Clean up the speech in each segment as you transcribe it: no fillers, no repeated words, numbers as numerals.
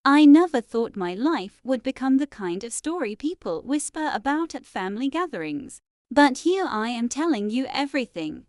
I never thought my life would become the kind of story people whisper about at family gatherings. But here I am telling you everything.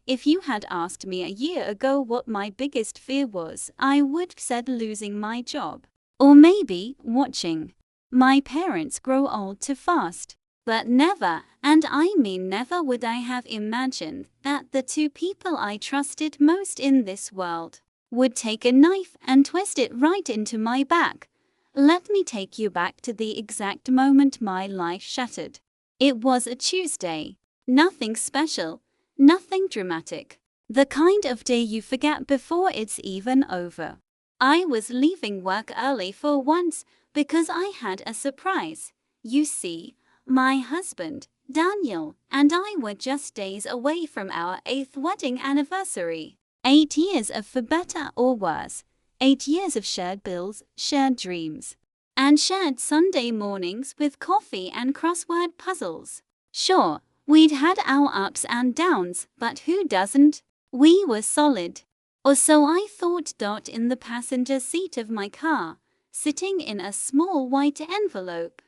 If you had asked me a year ago what my biggest fear was, I would have said losing my job. Or maybe watching my parents grow old too fast. But never, and I mean never, would I have imagined that the two people I trusted most in this world would take a knife and twist it right into my back. Let me take you back to the exact moment my life shattered. It was a Tuesday. Nothing special, nothing dramatic. The kind of day you forget before it's even over. I was leaving work early for once because I had a surprise. You see, my husband, Daniel, and I were just days away from our 8th wedding anniversary. 8 years of for better or worse. 8 years of shared bills, shared dreams, and shared Sunday mornings with coffee and crossword puzzles. Sure, we'd had our ups and downs, but who doesn't? We were solid. Or so I thought. In the passenger seat of my car, sitting in a small white envelope,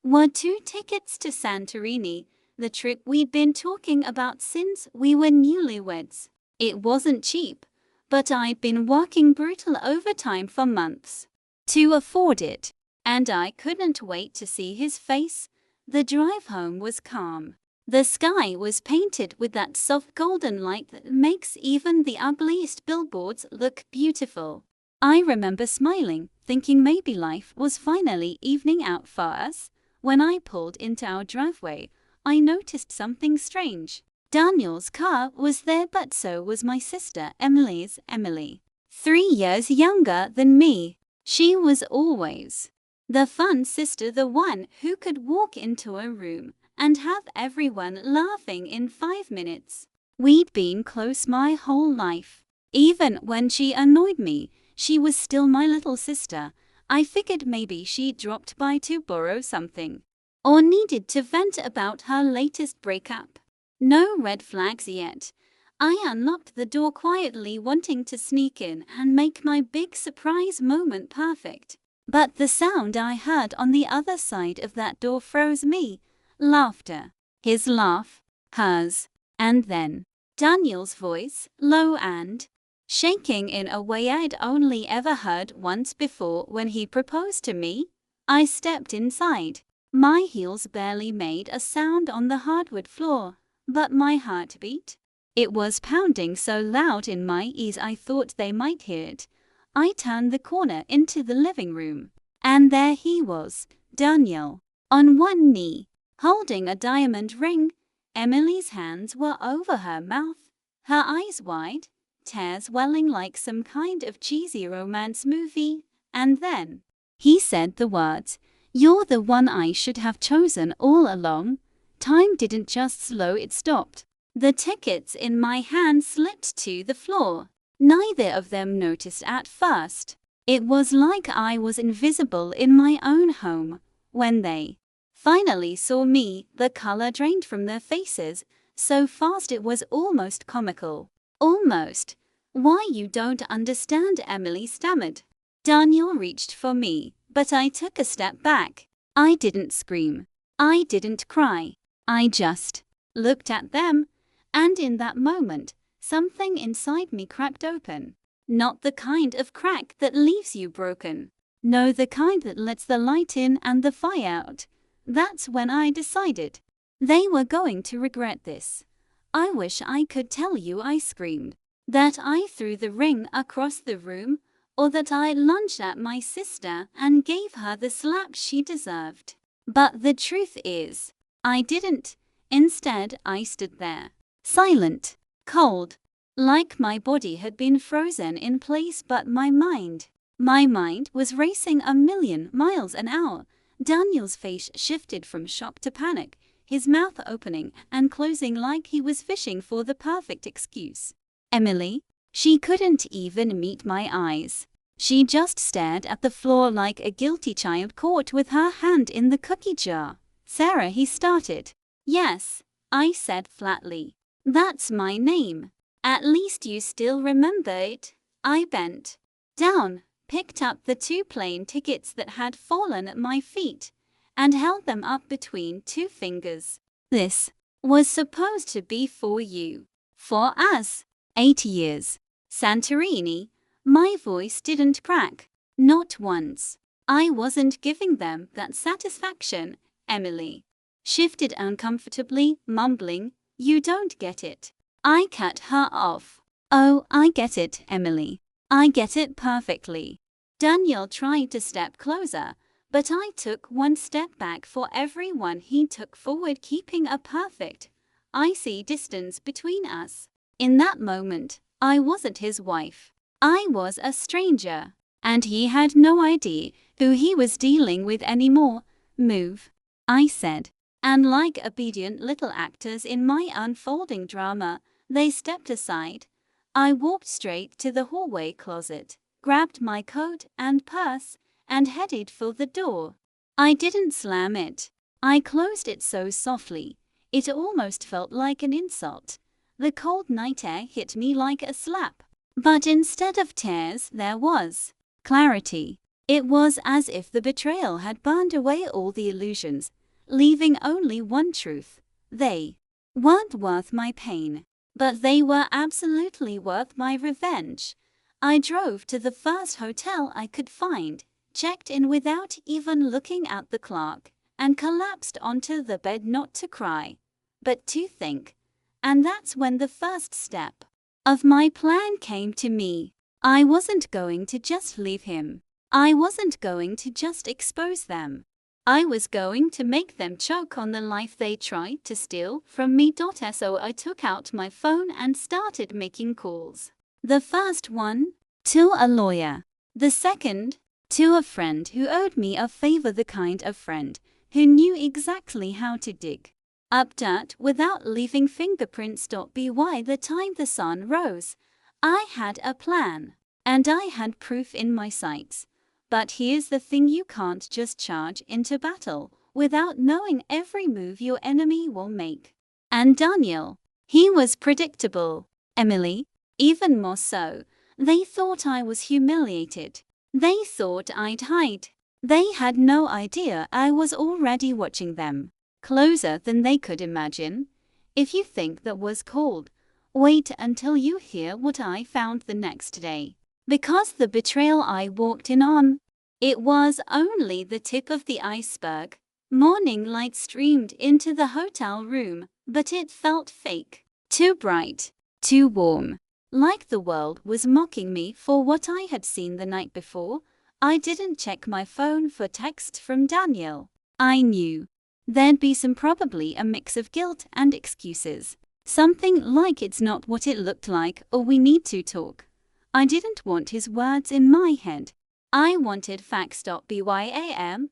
were 2 tickets to Santorini, the trip we'd been talking about since we were newlyweds. It wasn't cheap, but I'd been working brutal overtime for months to afford it, and I couldn't wait to see his face. The drive home was calm. The sky was painted with that soft golden light that makes even the ugliest billboards look beautiful. I remember smiling, thinking maybe life was finally evening out for us. When I pulled into our driveway, I noticed something strange. Daniel's car was there, but so was my sister Emily. 3 years younger than me. She was always the fun sister, the one who could walk into a room and have everyone laughing in 5 minutes. We'd been close my whole life. Even when she annoyed me, she was still my little sister. I figured maybe she dropped by to borrow something, or needed to vent about her latest breakup. No red flags yet. I unlocked the door quietly, wanting to sneak in and make my big surprise moment perfect. But the sound I heard on the other side of that door froze me. Laughter. His laugh, hers, and then Daniel's voice, low and shaking in a way I'd only ever heard once before when he proposed to me. I stepped inside. My heels barely made a sound on the hardwood floor, but my heartbeat, it was pounding so loud in my ears I thought they might hear it. I turned the corner into the living room, and there he was, Daniel, on one knee, holding a diamond ring. Emily's hands were over her mouth, her eyes wide, tears welling like some kind of cheesy romance movie. And then he said the words, "You're the one I should have chosen all along." Time didn't just slow, it stopped. The tickets in my hand slipped to the floor. Neither of them noticed at first. It was like I was invisible in my own home. When they finally saw me, the color drained from their faces, so fast it was almost comical. Almost. "Why, you don't understand," Emily stammered. Daniel reached for me, but I took a step back. I didn't scream. I didn't cry. I just looked at them, and in that moment, something inside me cracked open. Not the kind of crack that leaves you broken. No, the kind that lets the light in and the fire out. That's when I decided they were going to regret this. I wish I could tell you I screamed, that I threw the ring across the room, or that I lunged at my sister and gave her the slap she deserved. But the truth is, I didn't. Instead, I stood there, silent, cold, like my body had been frozen in place, but my mind was racing a million miles an hour. Daniel's face shifted from shock to panic, his mouth opening and closing like he was fishing for the perfect excuse. Emily, she couldn't even meet my eyes. She just stared at the floor like a guilty child caught with her hand in the cookie jar. "Sarah," he started. "Yes," I said flatly. "That's my name. At least you still remember it." I bent down, picked up the 2 plane tickets that had fallen at my feet, and held them up between 2 fingers. This was supposed to be for you. For us. 8 years. Santorini. My voice didn't crack. Not once. I wasn't giving them that satisfaction, Emily. Shifted uncomfortably, mumbling, "You don't get it." I cut her off. "Oh, I get it, Emily. I get it perfectly." Daniel tried to step closer, but I took 1 step back for every one he took forward, keeping a perfect, icy distance between us. In that moment, I wasn't his wife. I was a stranger, and he had no idea who he was dealing with anymore. "Move," I said. And like obedient little actors in my unfolding drama, they stepped aside. I walked straight to the hallway closet, grabbed my coat and purse, and headed for the door. I didn't slam it. I closed it so softly, it almost felt like an insult. The cold night air hit me like a slap. But instead of tears, there was clarity. It was as if the betrayal had burned away all the illusions, leaving only one truth. They weren't worth my pain, but they were absolutely worth my revenge. I drove to the first hotel I could find, checked in without even looking at the clerk, and collapsed onto the bed, not to cry, but to think. And that's when the first step of my plan came to me. I wasn't going to just leave him. I wasn't going to just expose them. I was going to make them choke on the life they tried to steal from me. So I took out my phone and started making calls. The first one, to a lawyer. The second, to a friend who owed me a favor, the kind of friend who knew exactly how to dig up dirt without leaving fingerprints. By the time the sun rose, I had a plan, and I had proof in my sights. But here's the thing, you can't just charge into battle without knowing every move your enemy will make. And Daniel, he was predictable. Emily, even more so. They thought I was humiliated. They thought I'd hide. They had no idea I was already watching them, closer than they could imagine. If you think that was cold, wait until you hear what I found the next day. Because the betrayal I walked in on, it was only the tip of the iceberg. Morning light streamed into the hotel room, but it felt fake. Too bright, too warm. Like the world was mocking me for what I had seen the night before. I didn't check my phone for text from Daniel. I knew there'd be probably a mix of guilt and excuses. Something like, "It's not what it looked like," or "We need to talk." I didn't want his words in my head. I wanted facts. Bam.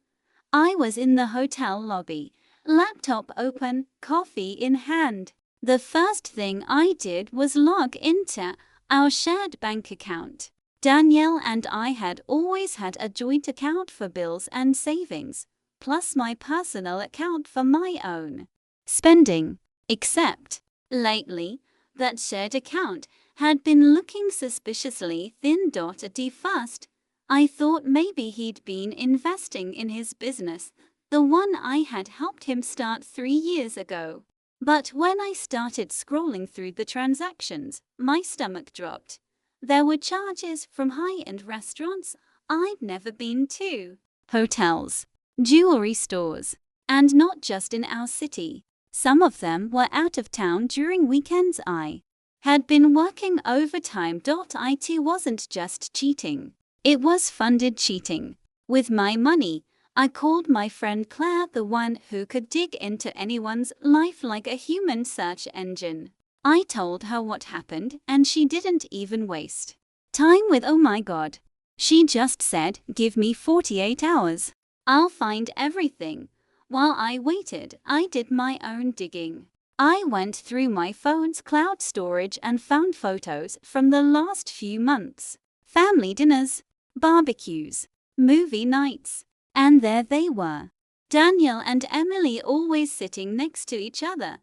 I was in the hotel lobby, laptop open, coffee in hand. The first thing I did was log into our shared bank account. Danielle and I had always had a joint account for bills and savings, plus my personal account for my own spending. Except, lately, that shared account had been looking suspiciously thin. At first, I thought maybe he'd been investing in his business, the one I had helped him start 3 years ago. But when I started scrolling through the transactions, my stomach dropped. There were charges from high-end restaurants I'd never been to, hotels, jewelry stores, and not just in our city. Some of them were out of town during weekends. I had been working overtime. It wasn't just cheating. It was funded cheating. With my money, I called my friend Claire, the one who could dig into anyone's life like a human search engine. I told her what happened, and she didn't even waste time with "Oh my God." She just said, "Give me 48 hours. I'll find everything." While I waited, I did my own digging. I went through my phone's cloud storage and found photos from the last few months. Family dinners, barbecues, movie nights. And there they were. Daniel and Emily always sitting next to each other,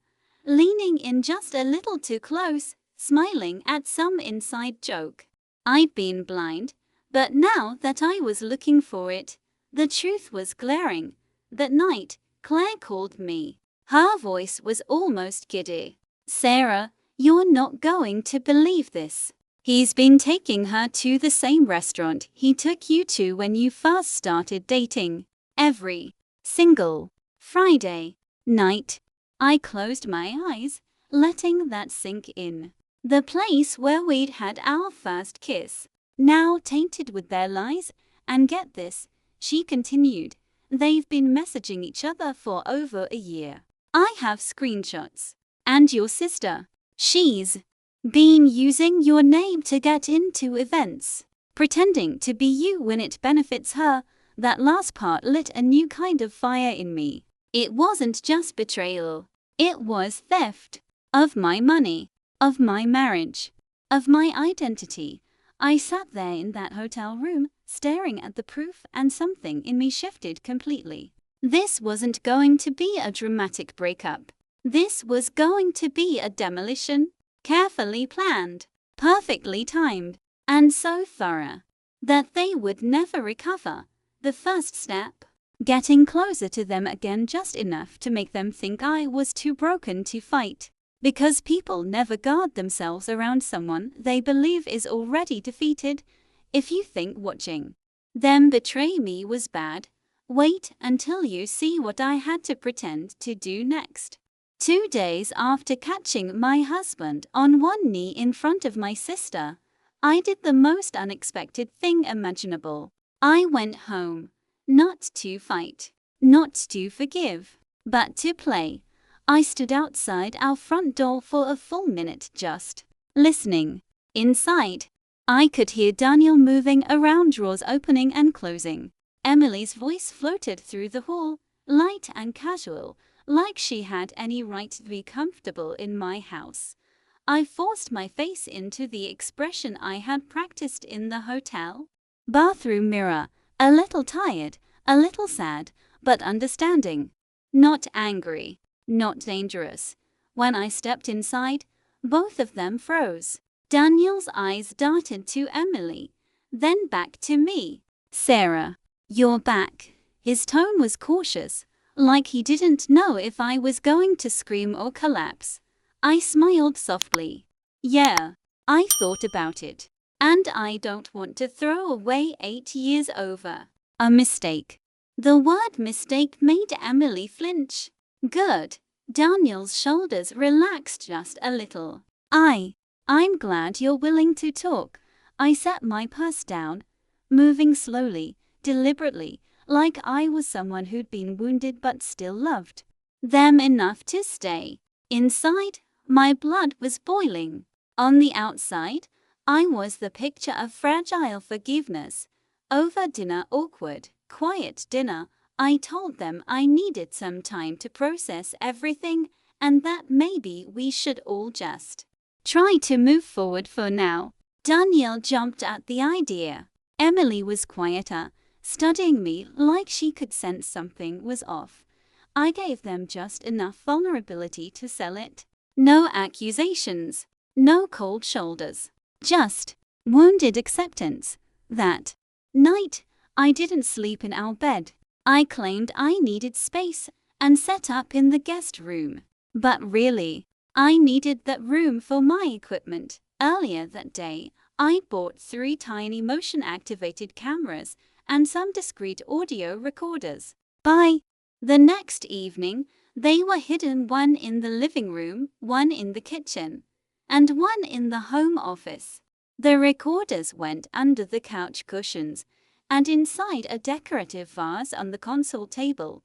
leaning in just a little too close, smiling at some inside joke. I'd been blind, But now that I was looking for it, the truth was glaring. That night, Claire called me. Her voice was almost giddy. "Sarah, you're not going to believe this. He's been taking her to the same restaurant he took you to when you first started dating. Every single Friday night." I closed my eyes, letting that sink in. The place where we'd had our first kiss, now tainted with their lies. "And get this," she continued, "they've been messaging each other for over a year. I have screenshots. And your sister, she's been using your name to get into events, pretending to be you when it benefits her." That last part lit a new kind of fire in me. It wasn't just betrayal. It was theft. Of my money. Of my marriage. Of my identity. I sat there in that hotel room, staring at the proof, and something in me shifted completely. This wasn't going to be a dramatic breakup. This was going to be a demolition. Carefully planned, perfectly timed, and so thorough that they would never recover. The first step, getting closer to them again just enough to make them think I was too broken to fight. Because people never guard themselves around someone they believe is already defeated. If you think watching them betray me was bad, wait until you see what I had to pretend to do next. 2 days after catching my husband on one knee in front of my sister, I did the most unexpected thing imaginable. I went home, not to fight, not to forgive, but to play. I stood outside our front door for a full minute just listening. Inside, I could hear Daniel moving around, drawers opening and closing. Emily's voice floated through the hall, light and casual, like she had any right to be comfortable in my house. I forced my face into the expression I had practiced in the hotel bathroom mirror, a little tired, a little sad, but understanding. Not angry, not dangerous. When I stepped inside, both of them froze. Daniel's eyes darted to Emily, then back to me. "Sarah, you're back." His tone was cautious, like he didn't know if I was going to scream or collapse. I smiled softly. "Yeah, I thought about it. And I don't want to throw away 8 years over a mistake." The word mistake made Emily flinch. "Good." Daniel's shoulders relaxed just a little. I'm glad you're willing to talk." I set my purse down, moving slowly, deliberately, like I was someone who'd been wounded but still loved them enough to stay. Inside, my blood was boiling. On the outside, I was the picture of fragile forgiveness. Over dinner, awkward, quiet dinner, I told them I needed some time to process everything, and that maybe we should all just try to move forward for now. Danielle jumped at the idea. Emily was quieter, studying me like she could sense something was off. I gave them just enough vulnerability to sell it. No accusations, no cold shoulders, just wounded acceptance. That night, I didn't sleep in our bed. I claimed I needed space and set up in the guest room. But really, I needed that room for my equipment. Earlier that day, I bought 3 tiny motion-activated cameras and some discreet audio recorders. By the next evening, they were hidden, one in the living room, one in the kitchen, and one in the home office. The recorders went under the couch cushions and inside a decorative vase on the console table.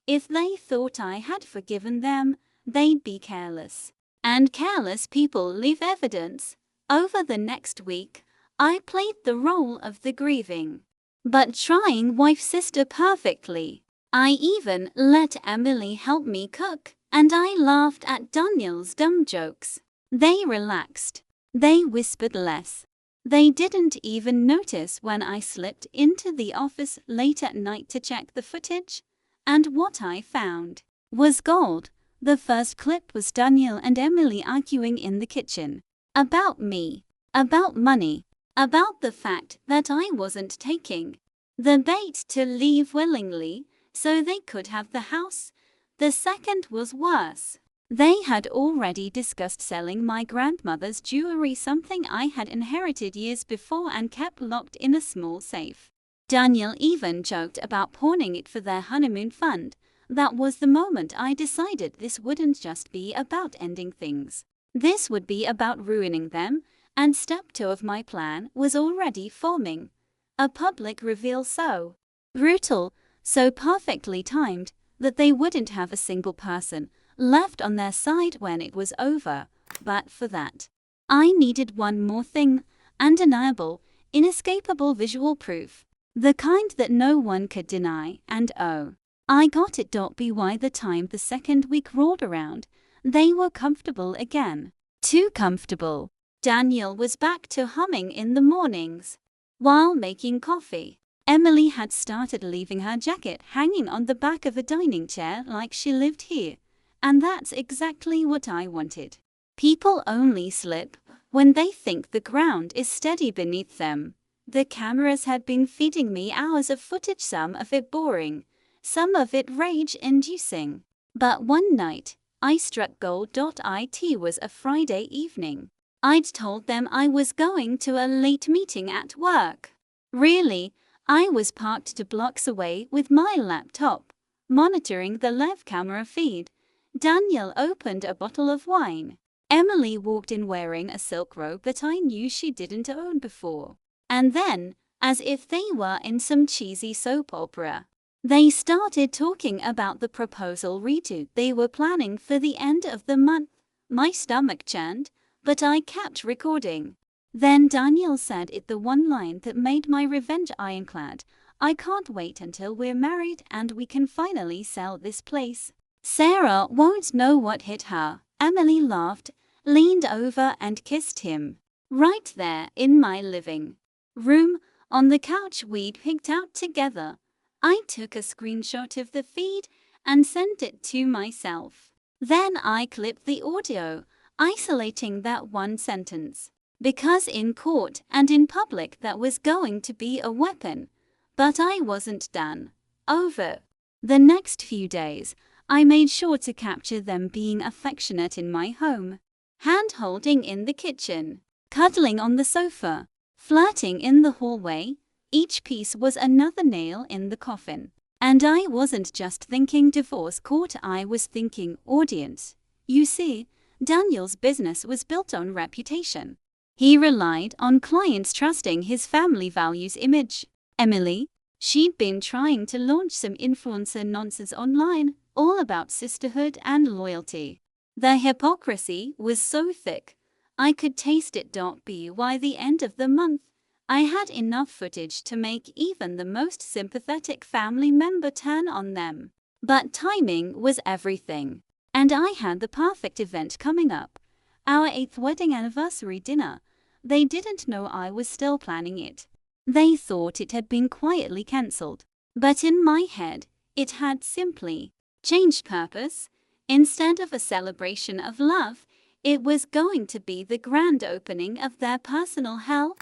If they thought I had forgiven them, they'd be careless. And careless people leave evidence. Over the next week, I played the role of the grieving but trying wife-sister perfectly. I even let Emily help me cook, and I laughed at Daniel's dumb jokes. They relaxed. They whispered less. They didn't even notice when I slipped into the office late at night to check the footage. And what I found was gold. The first clip was Daniel and Emily arguing in the kitchen. About me. About money. about the fact that I wasn't taking the bait to leave willingly so they could have the house. The second was worse. They had already discussed selling my grandmother's jewelry, something I had inherited years before and kept locked in a small safe. Daniel even joked about pawning it for their honeymoon fund. That was the moment I decided this wouldn't just be about ending things. This would be about ruining them, and step 2 of my plan was already forming. A public reveal so brutal, so perfectly timed, that they wouldn't have a single person left on their side when it was over. But for that, I needed one more thing: undeniable, inescapable visual proof. The kind that no one could deny, and oh, I got it. By the time the second week rolled around, they were comfortable again. Too comfortable. Daniel was back to humming in the mornings while making coffee. Emily had started leaving her jacket hanging on the back of a dining chair like she lived here. And that's exactly what I wanted. People only slip when they think the ground is steady beneath them. The cameras had been feeding me hours of footage, some of it boring, some of it rage-inducing. But one night, I struck gold. It was a Friday evening. I'd told them I was going to a late meeting at work. Really, I was parked 2 blocks away with my laptop, monitoring the live camera feed. Daniel opened a bottle of wine. Emily walked in wearing a silk robe that I knew she didn't own before. And then, as if they were in some cheesy soap opera, they started talking about the proposal redo they were planning for the end of the month. My stomach churned, but I kept recording. Then Daniel said the one line that made my revenge ironclad: "I can't wait until we're married and we can finally sell this place. Sarah won't know what hit her." Emily laughed, leaned over and kissed him. Right there in my living room, on the couch we'd picked out together. I took a screenshot of the feed and sent it to myself. Then I clipped the audio, isolating that one sentence. Because in court and in public that was going to be a weapon. But I wasn't done. Over the next few days, I made sure to capture them being affectionate in my home. Hand-holding in the kitchen, cuddling on the sofa, flirting in the hallway. Each piece was another nail in the coffin. And I wasn't just thinking divorce court, I was thinking audience. You see, Daniel's business was built on reputation. He relied on clients trusting his family values image. Emily, she'd been trying to launch some influencer nonsense online, all about sisterhood and loyalty. The hypocrisy was so thick, I could taste it. By the end of the month, I had enough footage to make even the most sympathetic family member turn on them. But timing was everything. And I had the perfect event coming up. Our 8th wedding anniversary dinner. They didn't know I was still planning it. They thought it had been quietly cancelled. But in my head, it had simply changed purpose. Instead of a celebration of love, it was going to be the grand opening of their personal hell.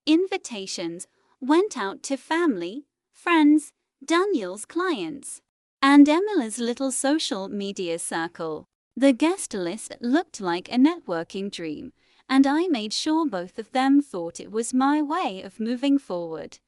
Invitations went out to family, friends, Daniel's clients, and Emily's little social media circle. The guest list looked like a networking dream, and I made sure both of them thought it was my way of moving forward.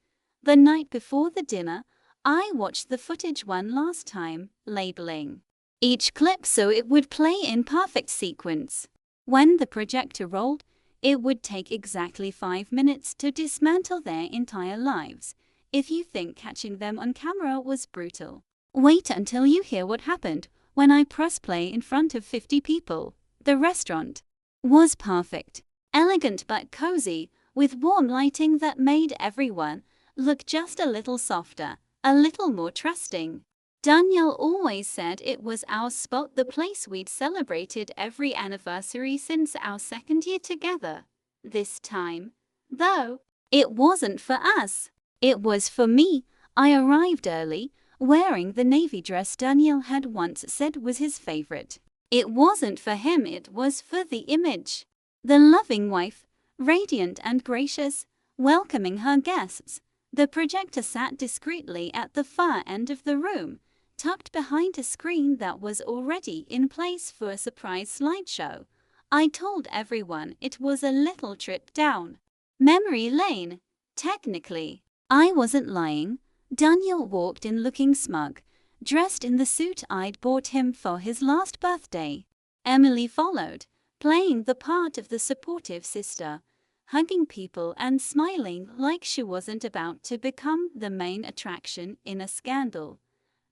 The night before the dinner, I watched the footage one last time, labeling each clip so it would play in perfect sequence. When the projector rolled, it would take exactly 5 minutes to dismantle their entire lives. If you think catching them on camera was brutal, wait until you hear what happened when I press play in front of 50 people. The restaurant was perfect, elegant but cozy, with warm lighting that made everyone look just a little softer, a little more trusting. Daniel always said it was our spot, the place we'd celebrated every anniversary since our 2nd year together. This time, though, it wasn't for us. It was for me. I arrived early, wearing the navy dress Daniel had once said was his favorite. It wasn't for him, it was for the image. The loving wife, radiant and gracious, welcoming her guests. The projector sat discreetly at the far end of the room, tucked behind a screen that was already in place for a surprise slideshow. I told everyone it was a little trip down memory lane. Technically, I wasn't lying. Daniel walked in looking smug, dressed in the suit I'd bought him for his last birthday. Emily followed, playing the part of the supportive sister, hugging people and smiling like she wasn't about to become the main attraction in a scandal.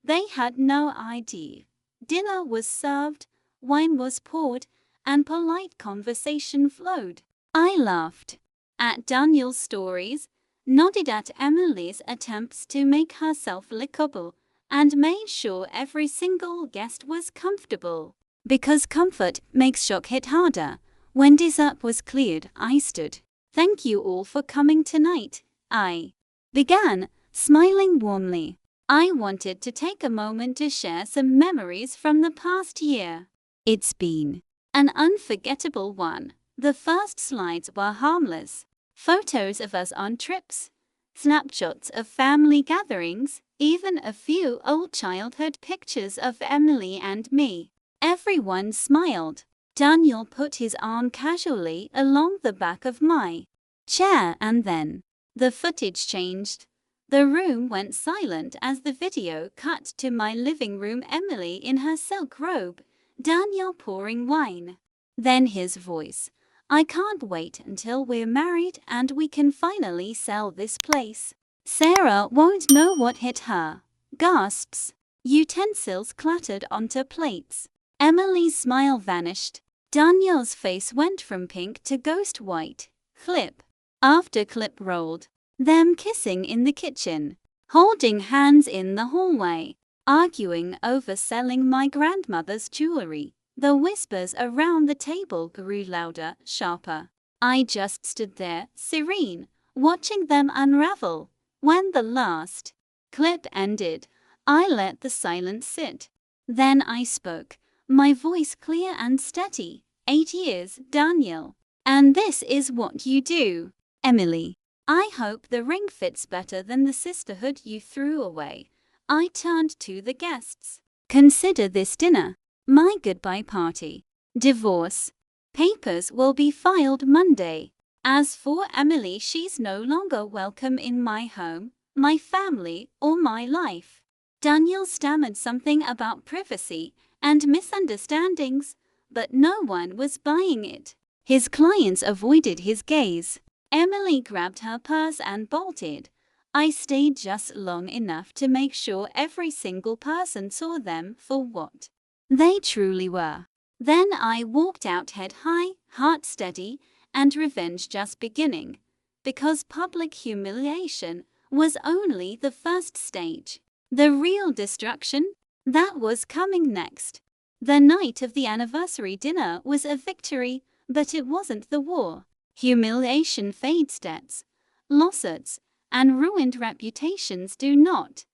They had no idea. Dinner was served, wine was poured, and polite conversation flowed. I laughed at Daniel's stories, nodded at Emily's attempts to make herself likable, and made sure every single guest was comfortable. Because comfort makes shock hit harder. When dessert was cleared, I stood. "Thank you all for coming tonight," I began, smiling warmly. I wanted to take a moment to share some memories from the past year. It's been an unforgettable one. The first slides were harmless. Photos of us on trips, snapshots of family gatherings, even a few old childhood pictures of Emily and me. Everyone smiled. Daniel put his arm casually along the back of my chair, and then the footage changed. The room went silent as the video cut to my living room, Emily in her silk robe, Daniel pouring wine. Then his voice. "I can't wait until we're married and we can finally sell this place. Sarah won't know what hit her." Gasps. Utensils clattered onto plates. Emily's smile vanished. Daniel's face went from pink to ghost white. Clip after clip rolled. Them kissing in the kitchen, holding hands in the hallway, arguing over selling my grandmother's jewelry. The whispers around the table grew louder, sharper. I just stood there, serene, watching them unravel. When the last clip ended, I let the silence sit. Then I spoke, my voice clear and steady. 8 years, Daniel. And this is what you do. Emily. I hope the ring fits better than the sisterhood you threw away. I turned to the guests. Consider this dinner my goodbye party. Divorce papers will be filed Monday. As for Emily, she's no longer welcome in my home, my family, or my life. Daniel stammered something about privacy and misunderstandings, but no one was buying it. His clients avoided his gaze. Emily grabbed her purse and bolted. I stayed just long enough to make sure every single person saw them for what they truly were. Then I walked out head high, heart steady, and revenge just beginning. Because public humiliation was only the first stage. The real destruction, that was coming next. The night of the anniversary dinner was a victory, but it wasn't the war. Humiliation fades, debts, lawsuits, and ruined reputations do not.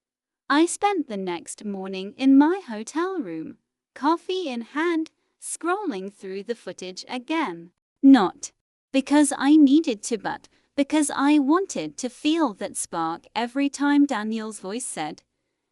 I spent the next morning in my hotel room, coffee in hand, scrolling through the footage again. Not because I needed to, but because I wanted to feel that spark every time Daniel's voice said,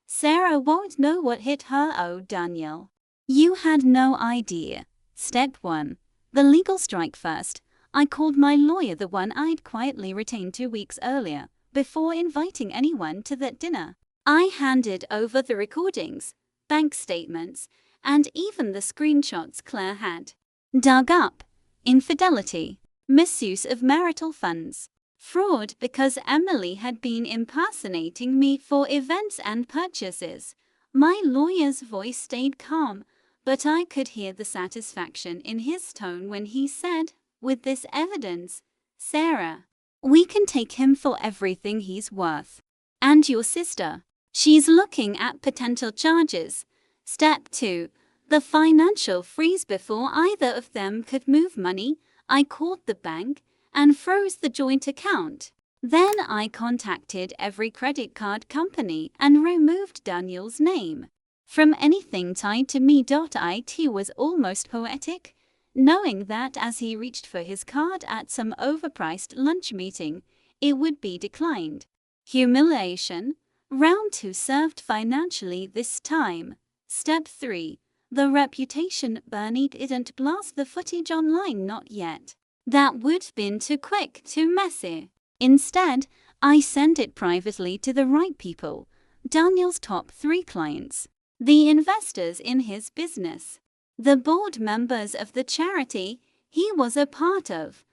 "Sarah won't know what hit her." Oh, Daniel, you had no idea. Step 1. The legal strike first. I called my lawyer, the one I'd quietly retained 2 weeks earlier, before inviting anyone to that dinner. I handed over the recordings, bank statements, and even the screenshots Claire had dug up. Infidelity, misuse of marital funds, fraud because Emily had been impersonating me for events and purchases. My lawyer's voice stayed calm, but I could hear the satisfaction in his tone when he said, "With this evidence, Sarah, we can take him for everything he's worth. And your sister, she's looking at potential charges." Step 2. The financial freeze. Before either of them could move money, I called the bank and froze the joint account. Then I contacted every credit card company and removed Daniel's name from anything tied to me. It was almost poetic, knowing that as he reached for his card at some overpriced lunch meeting, it would be declined. Humiliation. Round 2 served financially this time. Step 3. The reputation. Bernie didn't blast the footage online, not yet. That would been too quick, too messy. Instead, I sent it privately to the right people. Daniel's top 3 clients. The investors in his business. The board members of the charity he was a part of.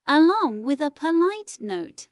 Along with a polite note.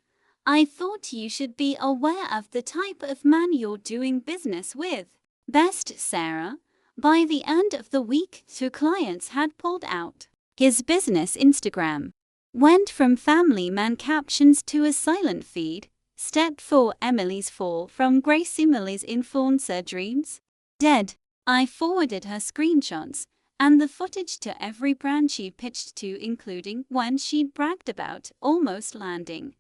I thought you should be aware of the type of man you're doing business with. Best Sarah. By the end of the week, 2 clients had pulled out. His business Instagram went from family man captions to a silent feed. Step 4. Emily's fall from grace. Emily's influencer dreams dead. I forwarded her screenshots and the footage to every brand she pitched to, including one she'd bragged about almost landing.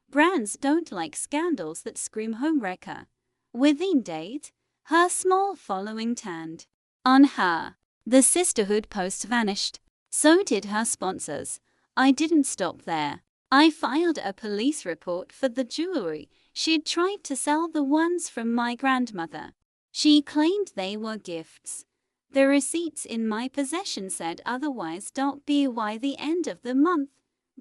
Brands don't like scandals that scream homewrecker. Within days, her small following turned on her. The sisterhood post vanished. So did her sponsors. I didn't stop there. I filed a police report for the jewelry she'd tried to sell, the ones from my grandmother. She claimed they were gifts. The receipts in my possession said otherwise. By the end of the month,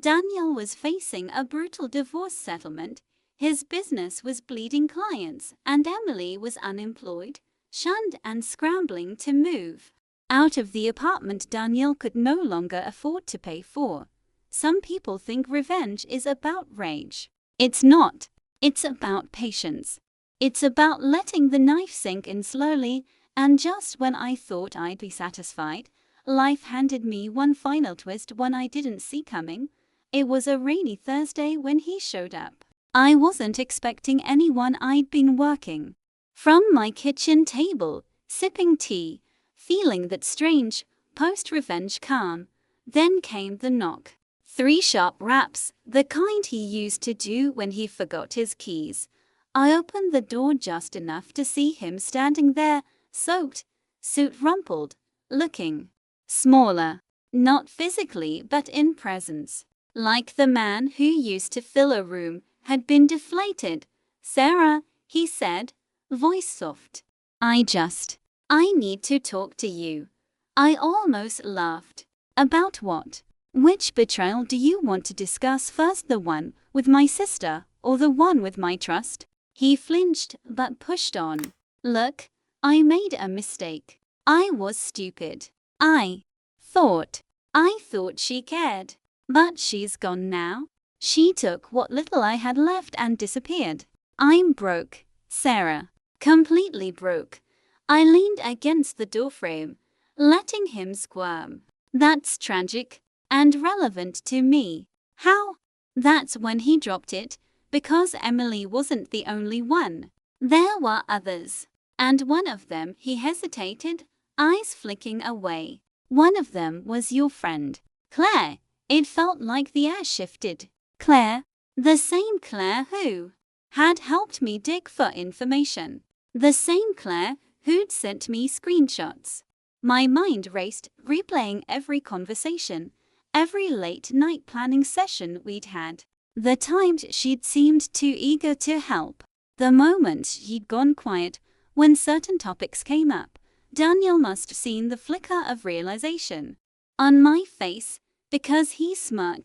Daniel was facing a brutal divorce settlement, his business was bleeding clients, and Emily was unemployed, shunned and scrambling to move out of the apartment Daniel could no longer afford to pay for. Some people think revenge is about rage. It's not. It's about patience. It's about letting the knife sink in slowly, and just when I thought I'd be satisfied, life handed me one final twist, one I didn't see coming. It was a rainy Thursday when he showed up. I wasn't expecting anyone. I'd been working from my kitchen table, sipping tea, feeling that strange, post-revenge calm. Then came the knock. 3 sharp raps, the kind he used to do when he forgot his keys. I opened the door just enough to see him standing there, soaked, suit rumpled, looking smaller. Not physically, but in presence. Like the man who used to fill a room had been deflated. Sarah, he said, voice soft. I need to talk to you. I almost laughed. About what? Which betrayal do you want to discuss first, the one with my sister or the one with my trust? He flinched but pushed on. Look, I made a mistake. I was stupid. I thought she cared. But she's gone now. She took what little I had left and disappeared. I'm broke, Sarah. Completely broke. I leaned against the doorframe, letting him squirm. That's tragic and relevant to me. How? That's when he dropped it, because Emily wasn't the only one. There were others. And one of them, he hesitated, eyes flicking away. One of them was your friend, Claire. It felt like the air shifted. Claire? The same Claire who had helped me dig for information. The same Claire who'd sent me screenshots. My mind raced, replaying every conversation, every late-night planning session we'd had. The times she'd seemed too eager to help. The moments she'd gone quiet when certain topics came up. Daniel must have seen the flicker of realization on my face, because he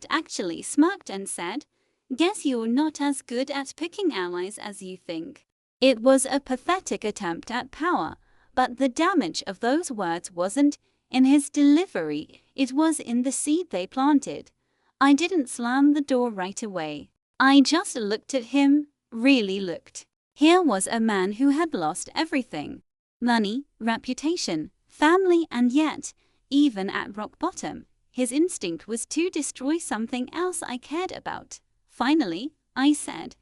actually smirked and said, "Guess you're not as good at picking allies as you think." It was a pathetic attempt at power, but the damage of those words wasn't in his delivery, it was in the seed they planted. I didn't slam the door right away. I just looked at him, really looked. Here was a man who had lost everything. Money, reputation, family, and yet, even at rock bottom, his instinct was to destroy something else I cared about. Finally, I said,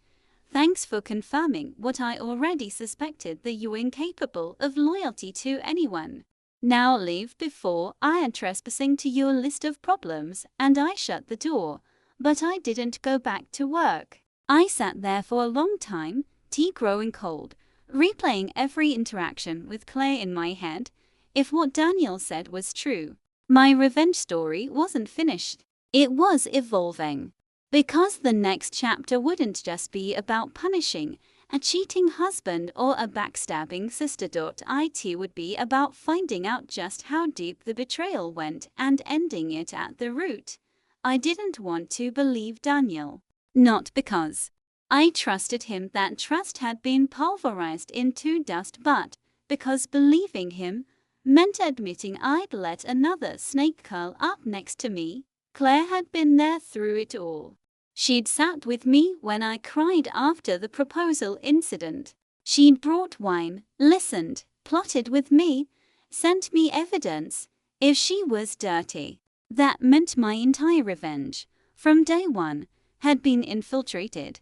"Thanks for confirming what I already suspected, that you're incapable of loyalty to anyone. Now leave before I add trespassing to your list of problems," and I shut the door. But I didn't go back to work. I sat there for a long time, tea growing cold, replaying every interaction with Claire in my head. If what Daniel said was true, my revenge story wasn't finished. It was evolving. Because the next chapter wouldn't just be about punishing a cheating husband or a backstabbing sister. It would be about finding out just how deep the betrayal went and ending it at the root. I didn't want to believe Daniel. Not because I trusted him, that trust had been pulverized into dust, but because believing him meant admitting I'd let another snake curl up next to me. Claire had been there through it all. She'd sat with me when I cried after the proposal incident. She'd brought wine, listened, plotted with me, sent me evidence. If she was dirty, that meant my entire revenge, from day one, had been infiltrated.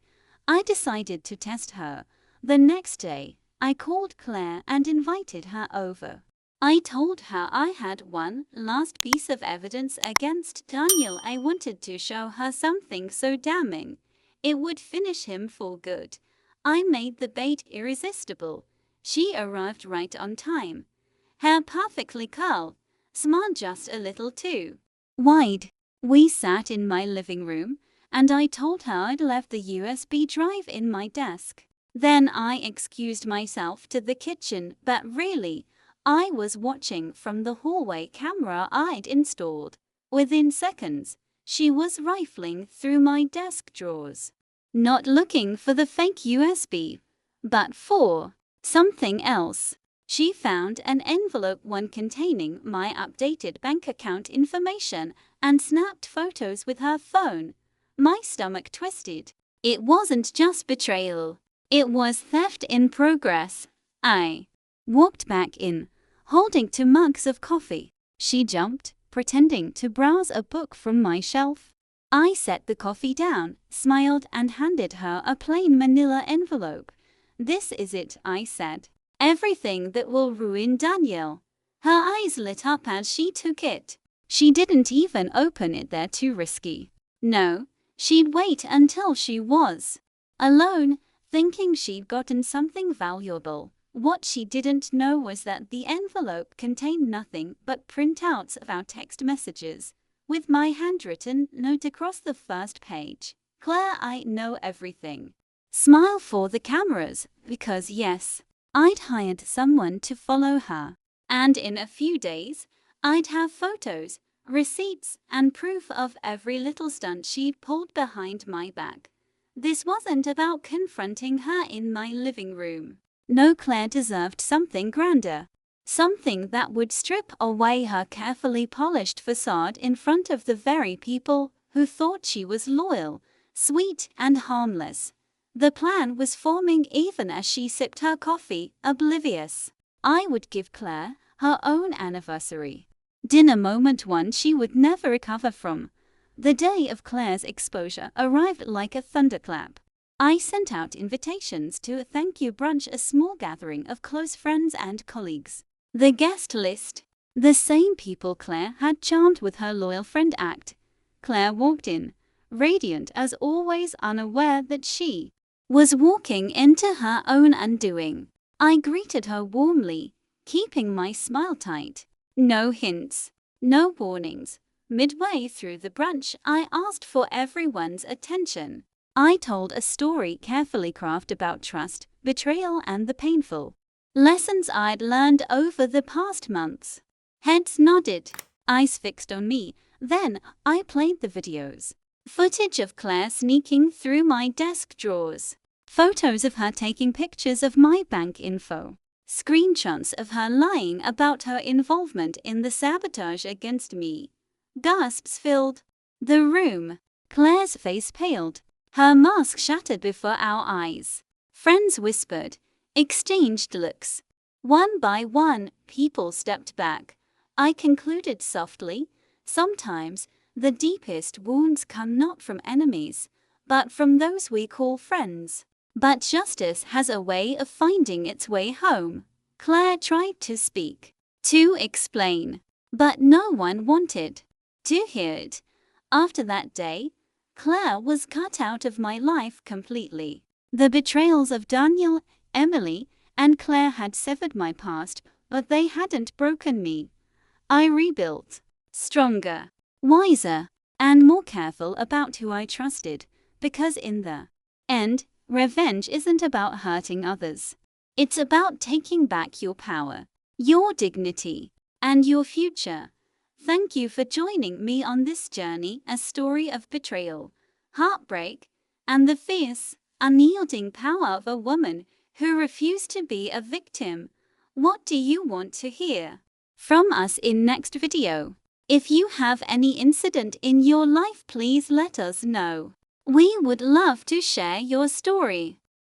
I decided to test her. The next day, I called Claire and invited her over. I told her I had one last piece of evidence against Daniel. I wanted to show her something so damning it would finish him for good. I made the bait irresistible. She arrived right on time. Hair perfectly curled, smile just a little too wide. We sat in my living room, and I told her I'd left the USB drive in my desk. Then I excused myself to the kitchen, but really, I was watching from the hallway camera I'd installed. Within seconds, she was rifling through my desk drawers, not looking for the fake USB, but for something else. She found an envelope, one containing my updated bank account information, and snapped photos with her phone. My stomach twisted. It wasn't just betrayal. It was theft in progress. I walked back in, holding 2 mugs of coffee. She jumped, pretending to browse a book from my shelf. I set the coffee down, smiled, and handed her a plain manila envelope. "This is it," I said. "Everything that will ruin Daniel." Her eyes lit up as she took it. She didn't even open it, they're too risky. No, she'd wait until she was alone, thinking she'd gotten something valuable. What she didn't know was that the envelope contained nothing but printouts of our text messages, with my handwritten note across the first page. "Claire, I know everything." Smile for the cameras, because yes, I'd hired someone to follow her. And in a few days, I'd have photos, receipts, and proof of every little stunt she'd pulled behind my back. This wasn't about confronting her in my living room. No, Claire deserved something grander. Something that would strip away her carefully polished facade in front of the very people who thought she was loyal, sweet, and harmless. The plan was forming even as she sipped her coffee, oblivious. I would give Claire her own anniversary dinner moment, one she would never recover from. The day of Claire's exposure arrived like a thunderclap. I sent out invitations to a thank you brunch, a small gathering of close friends and colleagues. The guest list, the same people Claire had charmed with her loyal friend act. Claire walked in, radiant as always, unaware that she was walking into her own undoing. I greeted her warmly, keeping my smile tight. No hints, no warnings. Midway through the brunch, I asked for everyone's attention. I told a story carefully crafted about trust, betrayal, and the painful lessons I'd learned over the past months. Heads nodded, eyes fixed on me. Then I played the videos. Footage of Claire sneaking through my desk drawers. Photos of her taking pictures of my bank info. Screenshots of her lying about her involvement in the sabotage against me. Gasps filled the room. Claire's face paled. Her mask shattered before our eyes. Friends whispered, exchanged looks. One by one, people stepped back. I concluded softly, sometimes the deepest wounds come not from enemies, but from those we call friends. But justice has a way of finding its way home. Claire tried to speak, to explain, but no one wanted to hear it. After that day, Claire was cut out of my life completely. The betrayals of Daniel, Emily, and Claire had severed my past, but they hadn't broken me. I rebuilt, stronger, wiser, and more careful about who I trusted, because in the end, revenge isn't about hurting others. It's about taking back your power, your dignity, and your future. Thank you for joining me on this journey, a story of betrayal, heartbreak, and the fierce, unyielding power of a woman who refused to be a victim. What do you want to hear from us in next video? If you have any incident in your life, please let us know. We would love to share your story.